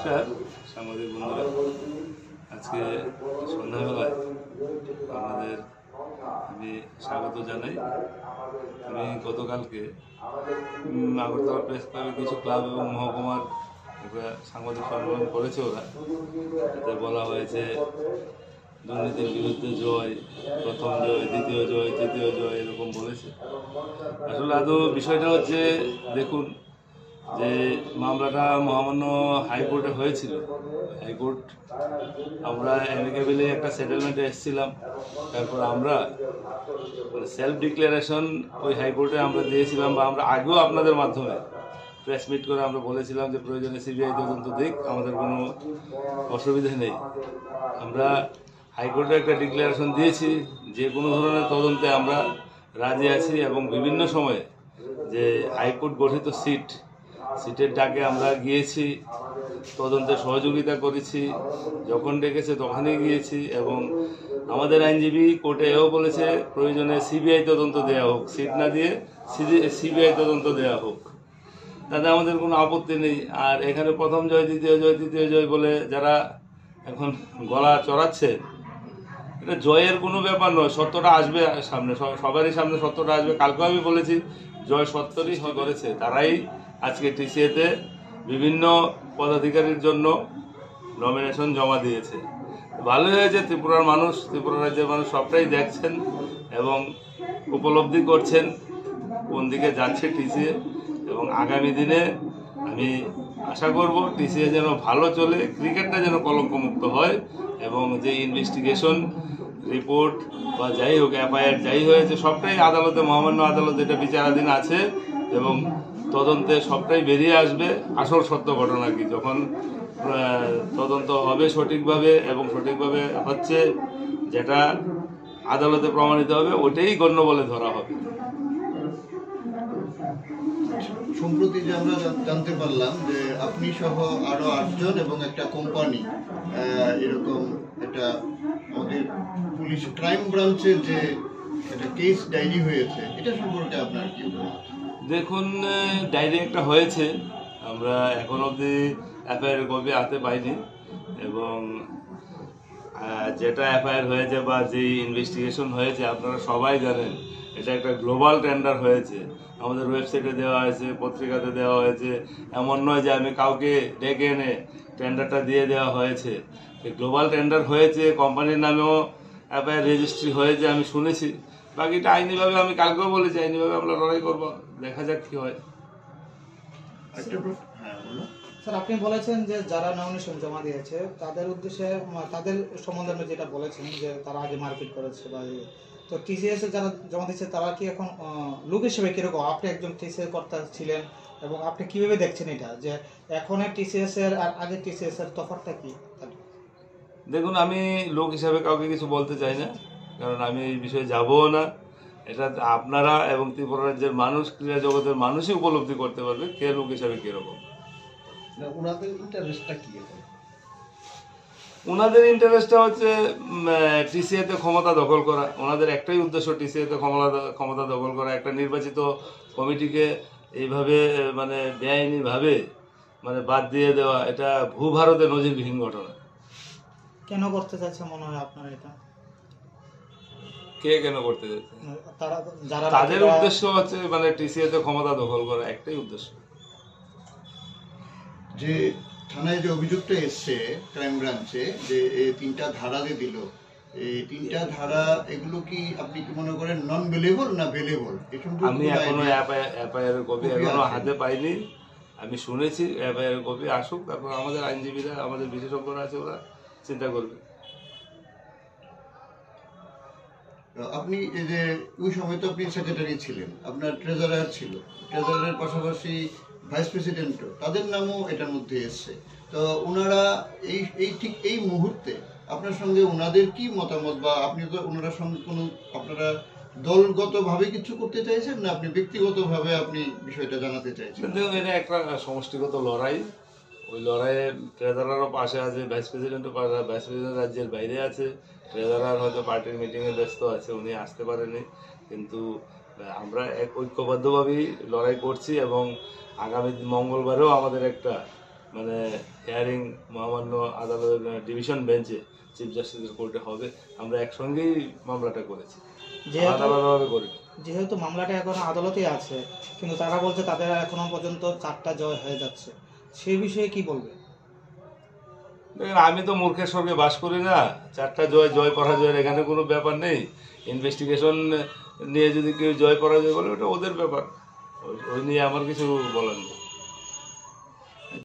নমস্কার সাংবাদিক বন্ধুরা, আজকে সন্ধ্যাবেলায় আপনাদের আমি স্বাগত জানাই। আমি গতকালকে আগরতলা প্রেস ক্লাবে কিছু ক্লাব এবং মহকুমার একটা সাংবাদিক সম্মেলন করেছে ওরা, এতে বলা হয়েছে দুর্নীতির বিরুদ্ধে জয়, প্রথম জয়, দ্বিতীয় জয়, তৃতীয় জয়, এরকম বলেছে। আসলে আদৌ বিষয়টা হচ্ছে, দেখুন যে মামলাটা মহামান্য হাইকোর্টে হয়েছিল। হাইকোর্ট আমরা অ্যামিকেবলি একটা সেটেলমেন্টে এসেছিলাম, তারপর আমরা সেলফ ডিক্লারেশন ওই হাইকোর্টে আমরা দিয়েছিলাম, বা আমরা আগেও আপনাদের মাধ্যমে প্রেস মিট করে আমরা বলেছিলাম যে প্রয়োজনে সিবিআই তদন্ত দিক, আমাদের কোনো অসুবিধা নেই। আমরা হাইকোর্টে একটা ডিক্লারেশন দিয়েছি যে কোনো ধরনের তদন্তে আমরা রাজি আছি, এবং বিভিন্ন সময়ে যে হাইকোর্ট গঠিত সিটের ডাকে আমরা গিয়েছি, তদন্তে সহযোগিতা করেছি, যখন ডেকেছে তখনই গিয়েছি। এবং আমাদের আইনজীবী কোর্টে এও বলেছে প্রয়োজনে সিবিআই তদন্ত দেওয়া হোক, সিট না দিয়ে সিবিআই তদন্ত দেওয়া হোক, তাতে আমাদের কোনো আপত্তি নেই। আর এখানে প্রথম জয়, দ্বিতীয় জয়, তৃতীয় জয় বলে যারা এখন গলা চড়াচ্ছে, এটা জয়ের কোনো ব্যাপার নয়। সত্যটা আসবে সামনে, সবারই সামনে সত্যটা আসবে। কালকেও আমি বলেছি জয় সত্যরই করেছে, তারাই আজকে টিসিএতে বিভিন্ন পদাধিকারীর জন্য নমিনেশন জমা দিয়েছে। ভালো হয়েছে, ত্রিপুরা রাজ্যের মানুষ সবটাই দেখছেন এবং উপলব্ধি করছেন কোন দিকে যাচ্ছে টিসিএ। এবং আগামী দিনে আমি আশা করব টিসিএ যেন ভালো চলে, ক্রিকেটটা যেন কলঙ্কমুক্ত হয়, এবং যে ইনভেস্টিগেশন রিপোর্ট বা যাই হোক, এফআইআর যাই হয়েছে, সবটাই আদালতে, মহামান্য আদালত এটা বিচারাধীন আছে, এবং তদন্তে সবটাই বেরিয়ে আসবে আসল সত্য ঘটনা কি। যখন তদন্ত হবে সঠিকভাবে, এবং সঠিকভাবে হচ্ছে যেটা আদালতে প্রমাণিত হবে, ওটাই গণ্য বলে ধরা হবে। সম্প্রতি যে আমরা জানতে পারলাম যে আপনি সহ আরো 8 জন এবং একটা কোম্পানি এরকম একটা আমাদের পুলিশ ক্রাইম ব্রাঞ্চের যে একটা কেস ডায়েরি হয়েছে, এটা সম্পর্কে আপনার কি মত? দেখুন, ডায়েরি একটা হয়েছে, আমরা এখন অবধি এফআইআর কপি হাতে পাইনি, এবং যেটা এফআইআর হয়েছে বা যে ইনভেস্টিগেশন হয়েছে আপনারা সবাই জানেন, এটা একটা গ্লোবাল টেন্ডার হয়েছে। আমাদের ওয়েবসাইটে দেওয়া হয়েছে, পত্রিকাতে দেওয়া হয়েছে। এমন নয় যে আমি কাউকে ডেকে এনে টেন্ডারটা দিয়ে দেওয়া হয়েছে। গ্লোবাল টেন্ডার হয়েছে, কোম্পানির নামেও এফআইআর রেজিস্ট্রি হয়েছে, আমি শুনেছি। বাকিটা আইনিভাবে, আমি কালকেও বলেছি, আইনিভাবে আমরা লড়াই করবো, দেখা যাক কি হয়। স্যার, আপনি বলেছেন যে যারা নমিনেশন জমা দিয়েছে তাদের উদ্দেশ্যে, তাদের সম্বন্ধে যেটা বলেছেন যে তারা আগে মারপিট করেছে বা তো টিসিএস এ যারা জমা দিচ্ছে তারা কি এখন লোক হিসেবে কিরকম? আপনি একজন টিসিএস কর্তা ছিলেন, এবং আপনি কিভাবে দেখছেন এটা যে এখন টিসিএস এর আর আগের টিসিএস এর তফাৎটা কি? দেখুন, আমি লোক হিসাবে কাউকে কিছু বলতে চাই না, কারণ আমি এই বিষয়ে যাবও না। এটা আপনারা এবং ত্রিপুরা রাজ্যের মানুষ, ক্রীড়া জগতের মানুষই উপলব্ধি করতে পারবে কে লোক হিসাবে কিরকম। ওনাদের ইন্টারেস্টটা কি? ওনাদের ইন্টারেস্টটা হচ্ছে টিসিএতে ক্ষমতা দখল করা। ওনাদের একটাই উদ্দেশ্য টিসিএতে ক্ষমতা দখল করা, একটা নির্বাচিত কমিটিকে এইভাবে মানে বেআইনিভাবে বাদ দিয়ে দেওয়া। এটা ভূভারতে নজিরবিহীন ঘটনা। কেন করতে চাইছে মনে হয় আপনার এটা? কে কেন করতে চাইছে? যারা তাদের উদ্দেশ্য হচ্ছে টিসিএতে ক্ষমতা দখল করা, একটাই উদ্দেশ্য। যে থানায় যে অভিযোগটা এসছে ক্রাইম ব্রাঞ্চে, যে এই 3টা ধারা যে দিল, এই 3টা ধারা, এগুলো কি আপনি কি মনে করেন নন ভেলেবল না ভেলেবল? আমি এখনো এফআইআর কপি এখনো হাতে পাইনি। আমি শুনেছি এফআইআর কপি আসুক, তারপর আমাদের আইনজীবীরা, আমাদের বিশেষজ্ঞরা আছে, ওরা চিন্তা করবে। আপনি এই যে ওই সময় তো আপনি সেক্রেটারি ছিলেন, আপনার ট্রেজারার ছিল, ট্রেজারারের পাশাপাশি ভাইস প্রেসিডেন্টও, তাদের নামও এটার মধ্যে এসছে। তো ওনারা এই ঠিক এই মুহূর্তে আপনার সঙ্গে ওনাদের কি মতামত, বা আপনি তো ওনার সঙ্গে কোনো আপনারা দলগতভাবে কিছু করতে চাইছেন না আপনি ব্যক্তিগতভাবে আপনি বিষয়টা জানাতে চাইছেন? এটা একটা সমষ্টিগত লড়াই। ওই লড়াইয়ে ট্রেজারারও পাশে আছে, ভাইস প্রেসিডেন্টও পাশে। ভাইস প্রেসিডেন্ট রাজ্যের বাইরে আছে, ট্রেজারার হয়তো পার্টির মিটিংয়ে ব্যস্ত আছে, উনি আসতে পারেনি। কিন্তু আমরা এক ঐক্যবদ্ধভাবেই লড়াই করছি, এবং আগামী মঙ্গলবারেও আমাদের একটা হিয়ারিং মহামান্য আদালতের ডিভিশন বেঞ্চে চিফ জাস্টিসের কোর্টে হবে, আমরা একসঙ্গেই মামলাটা করেছি, আলাদাভাবে করিনি। যেহেতু মামলাটা এখন আদালতে আছে, কিন্তু তারা বলছে তাদের এখনো পর্যন্ত 4টা জয় হয়ে যাচ্ছে, সেই বিষয়ে কি বলবে? দেখেন, আমি তো মূর্খের স্বর্গে বাস করি না। 4টা জয় পরাজয়ের এখানে কোনো ব্যাপার নেই। ইনভেস্টিগেশন নিয়ে যদি কেউ জয় পরাজয় বলে, ওটা ওদের ব্যাপার, ওই নিয়ে আমার কিছু বলার নেই।